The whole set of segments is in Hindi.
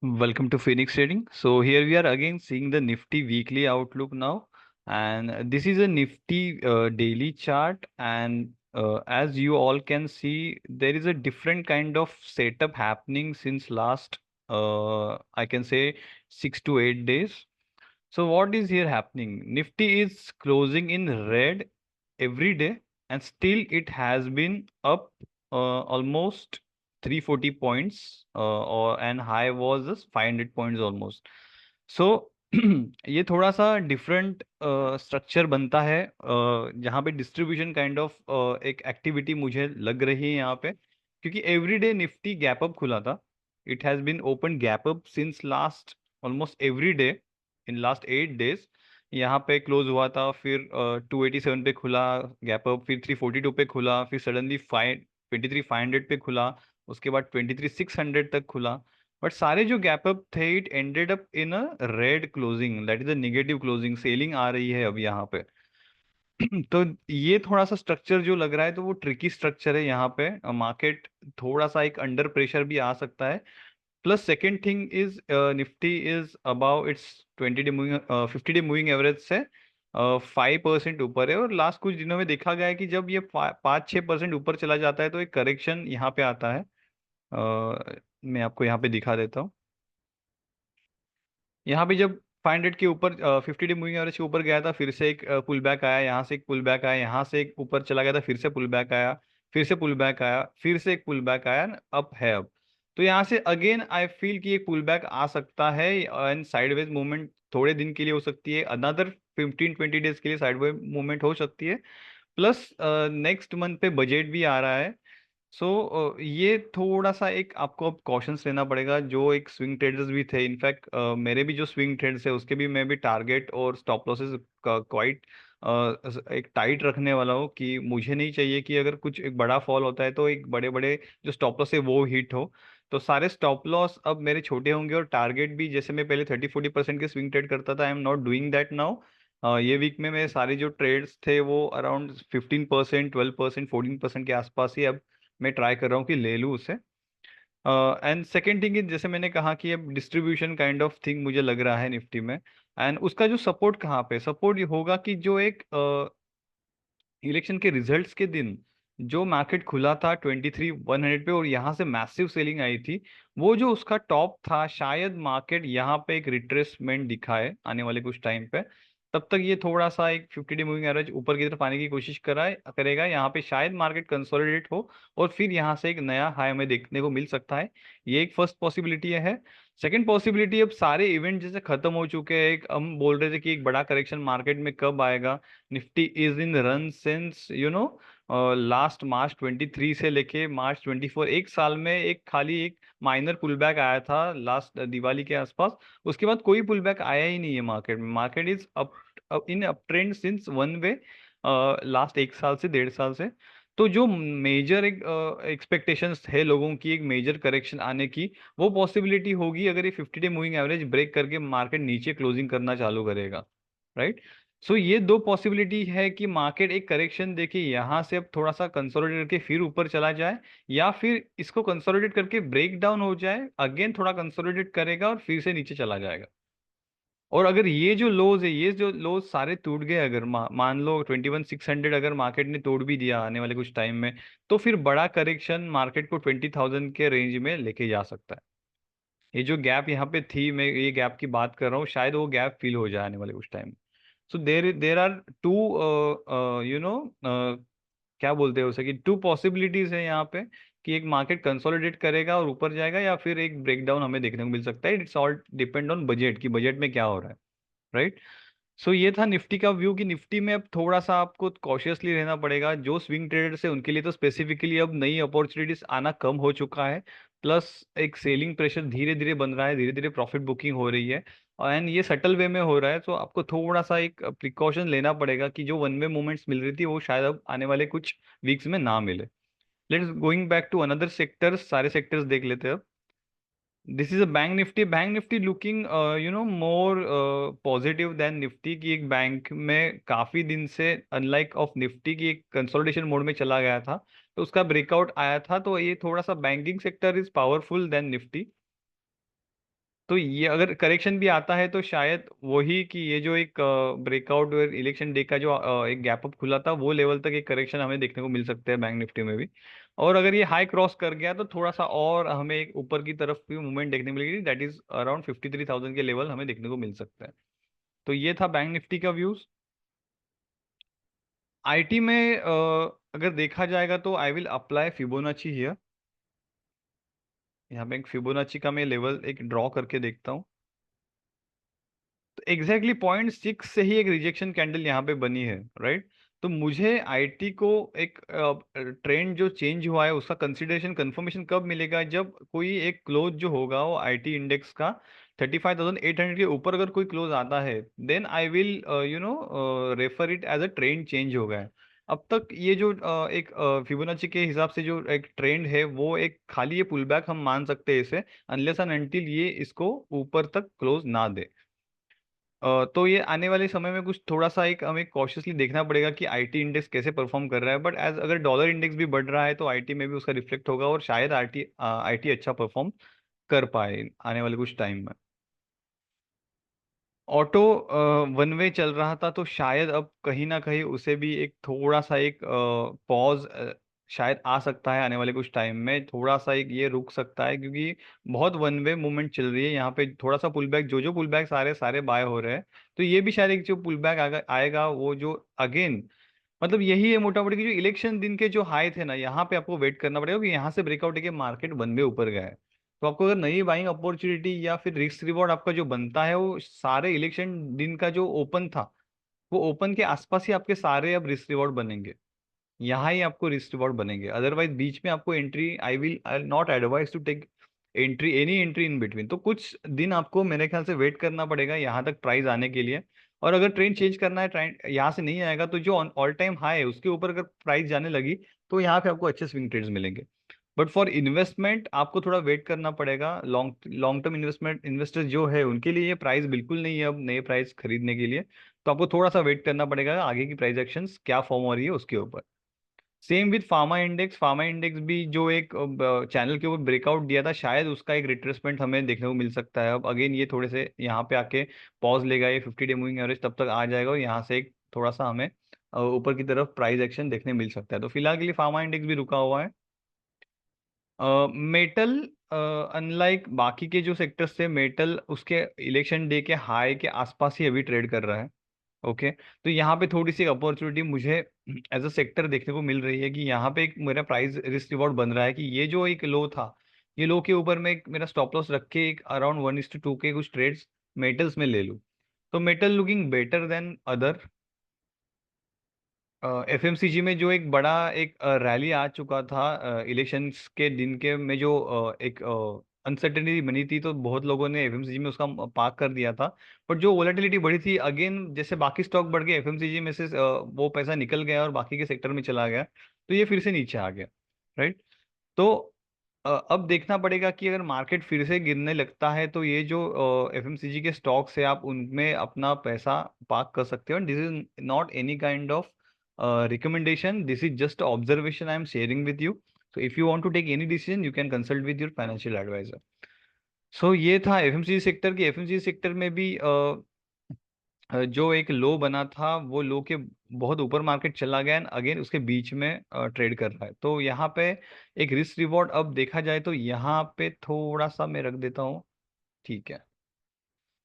Welcome to Phoenix Trading. So here we are again seeing the Nifty weekly outlook now, and this is a Nifty daily chart. And as you all can see, there is a different kind of setup happening since last, I can say, 6 to 8 days. So what is here happening? Nifty is closing in red every day, and still it has been up almost 340 points, or and high was just 500 points almost. So ये थोड़ा सा डिफरेंट स्ट्रक्चर बनता है, जहाँ पे डिस्ट्रीब्यूशन काइंड ऑफ एक एक्टिविटी मुझे लग रही है यहाँ पे, क्योंकि एवरीडे निफ्टी गैप अप खुला था. It has been open gap up since last almost every day in last 8 days. यहाँ पे क्लोज हुआ था, फिर 287 पे खुला गैप अप, फिर 342 पे खुला, फिर सडनली 523,500 पे खुला, उसके बाद 23,600 तक खुला. बट सारे जो गैप अप थे, it ended up in a red closing, that is a negative closing. Selling आ रही है अब यहाँ पे. तो ये थोड़ा सा स्ट्रक्चर जो लग रहा है, तो वो ट्रिकी स्ट्रक्चर है यहाँ पे. मार्केट थोड़ा सा एक अंडर प्रेशर भी आ सकता है. Plus second thing is, Nifty is about its 20 day moving 50 day moving average से 5% ऊपर है. और लास्ट कुछ दिनों में देखा गया है कि जब ये 5-6% ऊपर चला जाता है तो एक करेक्शन यहाँ पे आता है. मैं आपको यहाँ पे दिखा देता हूँ. यहाँ पे जब 500 के ऊपर 50 डे मूविंग एवरेज के ऊपर गया था, फिर से एक पुल बैक आया, यहाँ से एक पुल बैक आया, यहाँ से एक ऊपर चला गया था, फिर से पुल बैक आया, फिर से पुल बैक आया, फिर से एक पुल बैक आया, अप है अब. तो यहाँ से अगेन आई फील कि एक पुल बैक आ सकता है, एंड साइडवेज मूवमेंट थोड़े दिन के लिए हो सकती है, अनदर 15-20 डेज के लिए साइडवेज मूवमेंट हो सकती है. प्लस नेक्स्ट मंथ पे बजट भी आ रहा है. सो ये थोड़ा सा एक आपको अब कॉशंस लेना पड़ेगा. जो एक स्विंग ट्रेडर्स भी थे, इनफैक्ट मेरे भी जो स्विंग ट्रेड्स है उसके भी मैं भी टारगेट और स्टॉप लॉसेस क्वाइट एक टाइट रखने वाला हूँ, कि मुझे नहीं चाहिए कि अगर कुछ एक बड़ा फॉल होता है तो एक बड़े बड़े जो स्टॉप लॉस है वो हिट हो. तो सारे स्टॉप लॉस अब मेरे छोटे होंगे, और टारगेट भी, जैसे मैं पहले 30-40% के स्विंग ट्रेड करता था, I am not doing that now. ये वीक में मेरे सारे जो ट्रेड्स थे वो अराउंड 15%, 12%, 14% के आसपास ही अब मैं ट्राई कर रहा हूँ कि ले लूँ उसे. एंड सेकेंड थिंग इज, जैसे मैंने कहा कि अब डिस्ट्रीब्यूशन काइंड ऑफ थिंग मुझे लग रहा है निफ्टी में. एंड उसका जो सपोर्ट कहाँ पे सपोर्ट होगा, कि जो एक इलेक्शन के रिजल्ट्स के दिन जो मार्केट खुला था 23,100 पे, और यहाँ से मैसिव सेलिंग आई थी, वो जो उसका टॉप था, शायद मार्केट यहाँ पे एक रिट्रेसमेंट दिखाए आने वाले कुछ टाइम पे. तब तक ये थोड़ा सा एक 50 डे मूविंग एवरेज ऊपर की तरफ आने की कोशिश कराए करेगा. यहाँ पे शायद मार्केट कंसोलिडेट हो, और फिर यहाँ से एक नया हाई हमें देखने को मिल सकता है. ये एक फर्स्ट पॉसिबिलिटी है. सेकंड पॉसिबिलिटी, अब सारे इवेंट जैसे खत्म हो चुके हैं, एक हम बोल रहे थे कि एक बड़ा करेक्शन मार्केट में कब आएगा. Nifty is in run since last मार्च 23 से लेके मार्च 24, एक साल में एक खाली एक माइनर पुल बैक आया था लास्ट दिवाली के आसपास. उसके बाद कोई पुल बैक आया ही नहीं है मार्केट में. Market is up in up trend since one way, last एक साल से 1.5 साल से. तो जो मेजर एक एक्सपेक्टेशंस है लोगों की, एक मेजर करेक्शन आने की, वो पॉसिबिलिटी होगी अगर ये 50 डे मूविंग एवरेज ब्रेक करके मार्केट नीचे क्लोजिंग करना चालू करेगा. राइट. सो ये दो पॉसिबिलिटी है कि मार्केट एक करेक्शन देके यहाँ से अब थोड़ा सा कंसोलिडेट करके फिर ऊपर चला जाए, या फिर इसको कंसोलिडेट करके ब्रेक डाउन हो जाए, अगेन थोड़ा कंसोलिडेट करेगा और फिर से नीचे चला जाएगा. और अगर ये जो लोज है, ये जो लोज सारे टूट गए, अगर मान लो 21,600 अगर मार्केट ने तोड़ भी दिया आने वाले कुछ टाइम में, तो फिर बड़ा करेक्शन मार्केट को 20,000 के रेंज में लेके जा सकता है. ये जो गैप यहाँ पे थी, मैं ये गैप की बात कर रहा हूँ, शायद वो गैप फिल हो जाए आने वाले कुछ टाइम में. So there are two you know क्या बोलते हैं उसे, कि टू पॉसिबिलिटीज है यहाँ पे, कि एक मार्केट कंसोलिडेट करेगा और ऊपर जाएगा, या फिर एक ब्रेकडाउन हमें देखने को मिल सकता है. It's all depend on budget, कि बजट में क्या हो रहा है. राइट. सो ये था निफ्टी का व्यू, कि निफ्टी में अब थोड़ा सा आपको कॉशियसली रहना पड़ेगा. जो स्विंग ट्रेडर्स है उनके लिए तो स्पेसिफिकली अब नई अपॉर्चुनिटीज आना कम हो चुका है. प्लस एक सेलिंग प्रेशर धीरे धीरे बन रहा है, धीरे धीरे प्रॉफिट बुकिंग हो रही है, एंड ये सटल वे में हो रहा है. तो आपको थोड़ा सा एक प्रिकॉशन लेना पड़ेगा, कि जो वन वे मूवमेंट्स मिल रही थी वो शायद अब आने वाले कुछ वीक्स में ना मिले. Let's going back to another sectors, सारे सेक्टर्स देख लेते हैं अब. This is a bank Nifty. Bank Nifty looking more positive than Nifty, की एक बैंक में काफी दिन से, अनलाइक ऑफ निफ्टी की, एक कंसोलिडेशन मोड में चला गया था, तो उसका ब्रेकआउट आया था. तो ये थोड़ा सा banking sector is powerful than Nifty. तो ये अगर करेक्शन भी आता है तो शायद वही कि ये जो एक ब्रेकआउट और इलेक्शन डे का जो एक गैप अप खुला था वो लेवल तक एक करेक्शन हमें देखने को मिल सकता है बैंक निफ्टी में भी। और अगर ये हाई क्रॉस कर गया तो थोड़ा सा और हमें एक ऊपर की तरफ भी मूवमेंट देखने को मिलेगी, दैट इज अराउंड 53,000 के लेवल हमें देखने को मिल सकता है। तो ये था बैंक निफ्टी का व्यूज। आईटी में अगर देखा जाएगा तो I will apply Fibonacci here. यहाँ पे एक फिबोनाची का मैं लेवल एक ड्रॉ करके देखता हूँ। तो एग्जैक्टली 0.6 से ही एक रिजेक्शन कैंडल यहाँ पे बनी है, राइट। तो मुझे आईटी को एक ट्रेंड जो चेंज हुआ है उसका कंसिडरेशन कंफर्मेशन कब मिलेगा, जब कोई एक क्लोज जो होगा वो आईटी इंडेक्स का 35,800 के ऊपर अगर कोई क्लोज आता है, then I will refer it as a trend change हो गया है। अब तक ये जो एक फिबोनाची के हिसाब से जो एक ट्रेंड है वो एक खाली ये पुल बैक हम मान सकते हैं इसे, अनलेस एंड अनटिल ये इसको ऊपर तक क्लोज ना दे। तो ये आने वाले समय में कुछ थोड़ा सा एक हमें कॉशियसली देखना पड़ेगा कि आईटी इंडेक्स कैसे परफॉर्म कर रहा है, बट एज अगर डॉलर इंडेक्स भी बढ़ रहा है तो आईटी में भी उसका रिफ्लेक्ट होगा और शायद आईटी आईटी अच्छा परफॉर्म कर पाए आने वाले कुछ टाइम में। ऑटो वन वे चल रहा था तो शायद अब कहीं ना कहीं उसे भी एक थोड़ा सा एक पॉज शायद आ सकता है आने वाले कुछ टाइम में, थोड़ा सा एक ये रुक सकता है क्योंकि बहुत वन वे मूवमेंट चल रही है यहाँ पे। थोड़ा सा पुल बैक, जो पुल बैक सारे सारे बाय हो रहे हैं, तो ये भी शायद एक जो पुल बैक आएगा वो जो अगेन मतलब यही है मोटा मोटी कि जो इलेक्शन दिन के जो हाई थे ना, यहाँ पे आपको वेट करना पड़ेगा कि यहाँ से ब्रेकआउट है कि मार्केट वन वे ऊपर गया है। तो आपको अगर नई बाइंग अपॉर्चुनिटी या फिर रिस्क रिवॉर्ड आपका जो बनता है वो सारे इलेक्शन दिन का जो ओपन था वो ओपन के आसपास ही आपके सारे अब रिस्क रिवॉर्ड बनेंगे, यहाँ ही आपको रिस्क रिवॉर्ड बनेंगे। अदरवाइज बीच में आपको entry I not advise to take any entry in between. तो कुछ दिन आपको मेरे ख्याल से वेट करना पड़ेगा यहाँ तक प्राइस आने के लिए। और अगर ट्रेंड चेंज करना है, ट्रेंड यहाँ से नहीं आएगा तो जो ऑल टाइम हाई है उसके ऊपर अगर प्राइस जाने लगी तो यहाँ पे आपको अच्छे स्विंग ट्रेड्स मिलेंगे। बट फॉर इन्वेस्टमेंट आपको थोड़ा वेट करना पड़ेगा। Long long term investment investors जो है उनके लिए ये प्राइस बिल्कुल नहीं है अब नए प्राइस खरीदने के लिए। तो आपको थोड़ा सा वेट करना पड़ेगा आगे की प्राइस एक्शंस क्या फॉर्म हो रही है उसके ऊपर। Same with pharma index. Pharma index भी जो एक चैनल के ऊपर ब्रेकआउट दिया था, शायद उसका एक रिट्रेसमेंट हमें देखने को मिल सकता है। अब अगेन ये थोड़े से यहाँ पे आके पॉज लेगा, ये 50 डे मूविंग एवरेज तब तक आ जाएगा और यहाँ से एक थोड़ा सा हमें ऊपर की तरफ प्राइस एक्शन देखने मिल सकता है। तो फिलहाल के लिए फार्मा इंडेक्स भी रुका हुआ है। मेटल, अनलाइक बाकी के जो सेक्टर्स थे, मेटल उसके इलेक्शन डे के हाई के आसपास ही अभी ट्रेड कर रहा है। ओके। तो यहाँ पे थोड़ी सी अपॉर्चुनिटी मुझे एज अ सेक्टर देखने को मिल रही है कि यहाँ पे एक मेरा प्राइस रिस्क रिवॉर्ड बन रहा है कि ये जो एक लो था, ये लो के ऊपर मैं एक मेरा स्टॉप लॉस रख के एक अराउंड 1:2 के कुछ ट्रेड्स मेटल्स में ले लूँ। तो metal looking better than other. FMCG में जो एक बड़ा एक रैली आ चुका था इलेक्शंस के दिन के में, जो एक अनसर्टेनिटी बनी थी, तो बहुत लोगों ने एफएमसीजी में उसका पार्क कर दिया था। बट जो वोलेटिलिटी बढ़ी थी अगेन, जैसे बाकी स्टॉक बढ़ गए एफएमसीजी में से वो पैसा निकल गया और बाकी के सेक्टर में चला गया, तो ये फिर से नीचे आ गया, राइट। तो अब देखना पड़ेगा कि अगर मार्केट फिर से गिरने लगता है तो ये जो एफएमसीजी के स्टॉक्स है आप उनमें अपना पैसा पार्क कर सकते हो। This is not any kind of recommendation, this is just observation I am sharing with you. So if you want to take any decision you can consult with your financial advisor. So ये था एफएमसीजी सेक्टर की। एफएमसीजी सेक्टर में भी जो एक लो बना था वो लो के बहुत ऊपर मार्केट चला गया एंड अगेन उसके बीच में ट्रेड कर रहा है। तो यहाँ पे एक रिस्क रिवॉर्ड अब देखा जाए तो यहाँ पे थोड़ा सा मैं रख देता हूँ, ठीक है।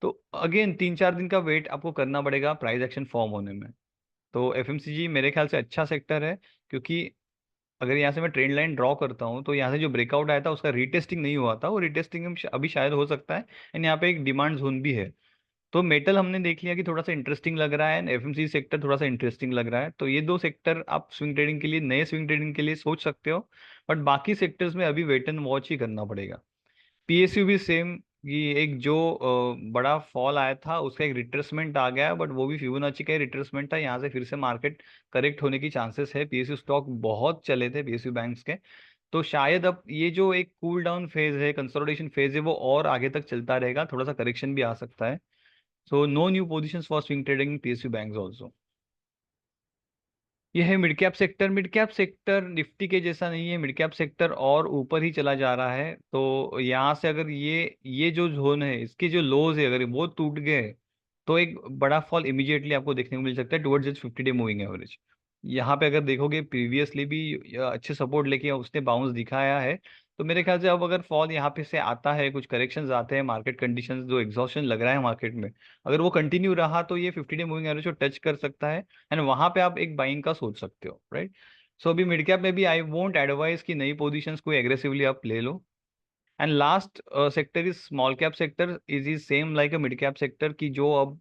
तो अगेन 3-4 दिन का वेट आपको करना पड़ेगा प्राइस एक्शन फॉर्म होने में। तो एफएमसीजी मेरे ख्याल से अच्छा सेक्टर है, क्योंकि अगर यहाँ से मैं ट्रेंड लाइन ड्रॉ करता हूँ तो यहाँ से जो ब्रेकआउट आया था उसका रीटेस्टिंग नहीं हुआ था, वो रीटेस्टिंग अभी शायद हो सकता है एंड यहाँ पे एक डिमांड जोन भी है। तो मेटल हमने देख लिया कि थोड़ा सा इंटरेस्टिंग लग रहा है एंड एफएमसीजी सेक्टर थोड़ा सा इंटरेस्टिंग लग रहा है। तो ये दो सेक्टर आप स्विंग ट्रेडिंग के लिए, नए स्विंग ट्रेडिंग के लिए सोच सकते हो। बट बाकी सेक्टर्स में अभी वेट एंड वॉच ही करना पड़ेगा। पीएसयू भी सेम, कि एक जो बड़ा फॉल आया था उसका एक रिट्रेसमेंट आ गया, बट वो भी फिबोनाची का ही रिट्रेसमेंट था। यहाँ से फिर से मार्केट करेक्ट होने की चांसेस है। पीएसयू स्टॉक बहुत चले थे पीएसयू बैंक्स के, तो शायद अब ये जो एक कूल डाउन फेज है, कंसोलिडेशन फेज है, वो और आगे तक चलता रहेगा, थोड़ा सा करेक्शन भी आ सकता है। So no new positions for swing trading PSU banks also. ये है mid cap sector. Mid cap sector Nifty के जैसा नहीं है, मिड कैप सेक्टर और ऊपर ही चला जा रहा है। तो यहाँ से अगर ये जो जोन है, इसके जो लोज है अगर वो टूट गए तो एक बड़ा फॉल इमीडिएटली आपको देखने को मिल सकता है टुवर्ड्स 50 डे मूविंग एवरेज। यहाँ पे अगर देखोगे प्रीवियसली भी अच्छे सपोर्ट लेके उसने बाउंस दिखाया है। तो मेरे ख्याल से अब अगर फॉल यहाँ पे से आता है, कुछ करेक्शंस आते हैं, मार्केट कंडीशंस जो एग्जॉशन लग रहा है मार्केट में, अगर वो कंटिन्यू रहा तो ये 50 डे मूविंग एवरेज को टच कर सकता है। एंड वहां पे आप एक बाइंग का सोच सकते हो, राइट। सो अभी मिड कैप में भी आई वोंट एडवाइस कि नई पोजीशंस कोई एग्रेसिवली आप ले लो। And last sector is small cap sector, is same like a mid cap sector की जो अब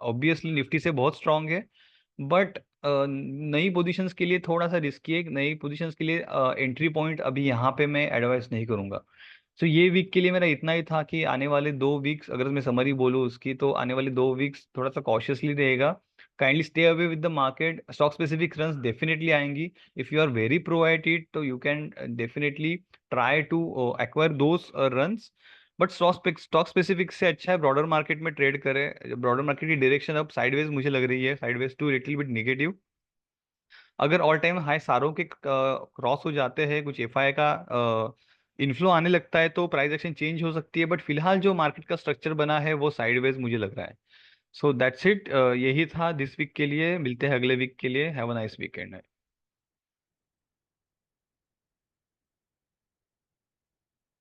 ऑब्वियसली निफ्टी से बहुत स्ट्रांग है, बट नई पोजीशंस के लिए थोड़ा सा रिस्की है। नई पोजीशंस के लिए एंट्री पॉइंट अभी यहाँ पे मैं एडवाइस नहीं करूंगा। सो ये वीक के लिए मेरा इतना ही था कि आने वाले 2 वीक्स अगर मैं समरी बोलूँ उसकी, तो आने वाले 2 वीक्स थोड़ा सा कॉशियसली रहेगा। Kindly stay away with the market. Stock specific runs definitely आएंगी। If you are very pro at it तो you can definitely try to acquire those runs. But stock specific से अच्छा है ब्रॉडर मार्केट में ट्रेड करें। ब्रॉडर मार्केट की डायरेक्शन अब साइडवेज मुझे लग रही है, sideways to little bit negative. अगर ऑल टाइम हाई सारों के क्रॉस हो जाते हैं, कुछ एफआई का इन्फ्लो आने लगता है तो प्राइस एक्शन चेंज हो सकती है। बट फिलहाल जो मार्केट का स्ट्रक्चर बना है वो साइडवेज मुझे लग रहा है। सो दैट्स इट, यही था दिस वीक के लिए। मिलते हैं अगले वीक के लिए। Have a nice weekend.